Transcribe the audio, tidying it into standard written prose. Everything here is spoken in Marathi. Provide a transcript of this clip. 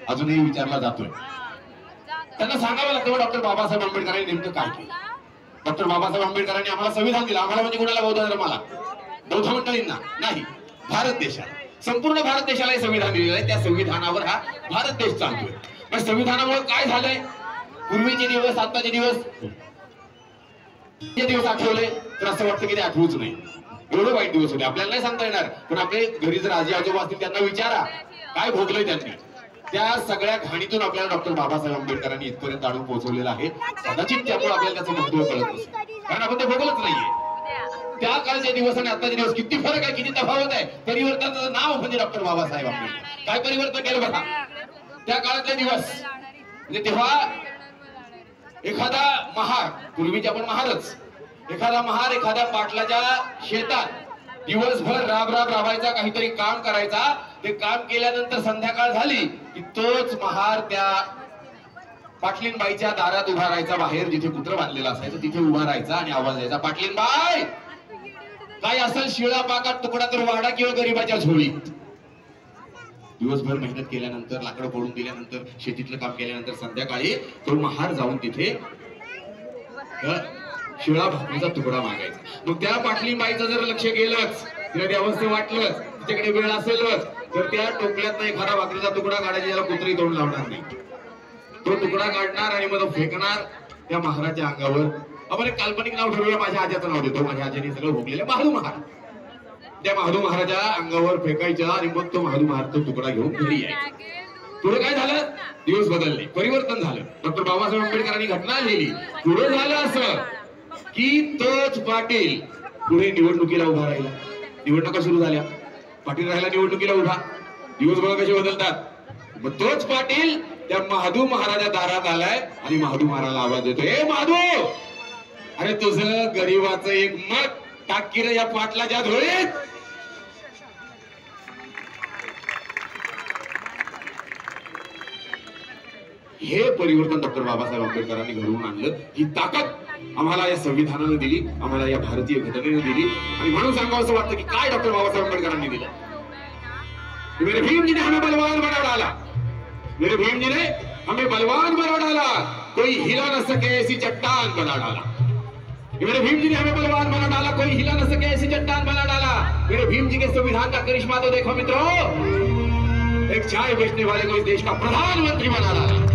अजूनही विचारला जातोय। त्यांना सांगावं लागतं डॉक्टर बाबासाहेब आंबेडकरांनी नेमकं काय केलं। डॉक्टर बाबासाहेब आंबेडकरांनी आम्हाला संविधान दिलं। आम्हाला म्हणजे कोणाला? बौद्ध धर्माला, बौद्ध मंडळींना नाही, भारत देशाला, संपूर्ण भारत देशाला हे संविधान दिलेलं आहे। त्या संविधानावर हा भारत देश चालतोय। पण संविधानामुळे काय झालंय? पूर्वीचे दिवस, आताचे दिवस, हे दिवस आठवले तर असं वाटतं की ते आठवूच नाही। एवढे वाईट दिवस होते, आपल्याला नाही सांगता येणार। पण आपले घरी जर आजी आजोबा असतील त्यांना विचारा काय भोगलंय त्यांनी। त्या सगळ्या घाणीतून आपल्याला डॉक्टर बाबासाहेब आंबेडकरांनी इथपर्यंत आणून पोहोचवलेलं आहे। कदाचित त्यामुळे आपल्याला त्याचं महत्व कळत नसेल, कारण आपण ते भोगलंच नाहीये। त्या काळचे दिवस आणि आताचे दिवस किती फरक आहे, किती तफावत आहे। परिवर्तनाचं नाव म्हणजे डॉक्टर बाबासाहेब आंबेडकर। काय परिवर्तन केलं बघा त्या काळातले दिवस। म्हणजे तेव्हा एखादा महार, पूर्वीचे आपण महारच, एखादा महार एखाद्या पाटलाच्या शेतात दिवसभर राबायचा, काहीतरी काम करायचा। ते काम केल्यानंतर संध्याकाळ झाली की तोच महार त्या पाटलीनबाईच्या दारात उभा राहायचा, बाहेर जिथे कुत्र बांधलेलं असायचं तिथे उभा राहायचा आणि आवाज द्यायचा, पाटलीनबाई काय असेल शिळा पाकात तुकडा तर वाडा किंवा गरीबाच्या झोळीत। दिवसभर मेहनत केल्यानंतर, लाकडं फोडून दिल्यानंतर, शेतीतलं काम केल्यानंतर संध्याकाळी तो महार जाऊन तिथे शिळा भाकरीचा तुकडा मागायचा। मग त्या पाटलीबाईचं जर लक्ष गेलंच, तिला व्यवस्थित वाटलंच, तिच्याकडे वेळ असेलच, तर त्या टोपल्यातनं एखादा भाकरीचा तुकडा काढायची, त्याला कुत्री तोंड लावणार नाही। तो तुकडा काढणार आणि मग तो फेकणार त्या महाराच्या अंगावर। आपण एक काल्पनिक नाव ठरवलं, माझ्या आज्याचं नाव देतो, माझ्या आज्याने सगळं भोगलेलं महादू महार। त्या महादू महाराजा अंगावर फेकायचा आणि मग तो महादू महार तो तुकडा घेऊन घरी यायचा। पुढे काय झालं? दिवस बदलले, परिवर्तन झालं। डॉक्टर बाबासाहेब आंबेडकरांनी घटना लिहिली। पुढे झालं असं की तोच पाटील पुढे निवडणुकीला उभा राहिला। निवडणुका सुरू झाल्या, पाटील राहिला निवडणुकीला उभा। दिवस बघा कसे बदलतात। मग तोच पाटील त्या महादू महाराजा दारात आलाय आणि महादू महाराला आवाज देतोय, ए महादू, अरे तुझं गरीबाचं एक मत टाक की रे या पाटलाच्या झोळीत। हे परिवर्तन डॉक्टर बाबासाहेब आंबेडकरांनी घडवून आणलं। ही ताकद आम्हाला या संविधानाने दिली, आम्हाला या भारतीय घटनेने दिली। आणि म्हणून सांगावं असं वाटतं की काय डॉक्टर बाबासाहेब आंबेडकरांनी दिलं। मेरे भीम जी ने हमें बलवान बना डाला, मेरे भीम जी ने हमें बलवान बना डाला, कोई हिला न सके ऐसी चट्टान बना डाला। मेरे भीम जी ने हमें बलवान बना डाला, कोई हिला न सके ऐसी चट्टान बना डाला। मेरे भीम जी के संविधान का करिश्मा तो देखो मित्रों, एक चाय बेचने वाले को इस देश का प्रधानमंत्री बना डाला।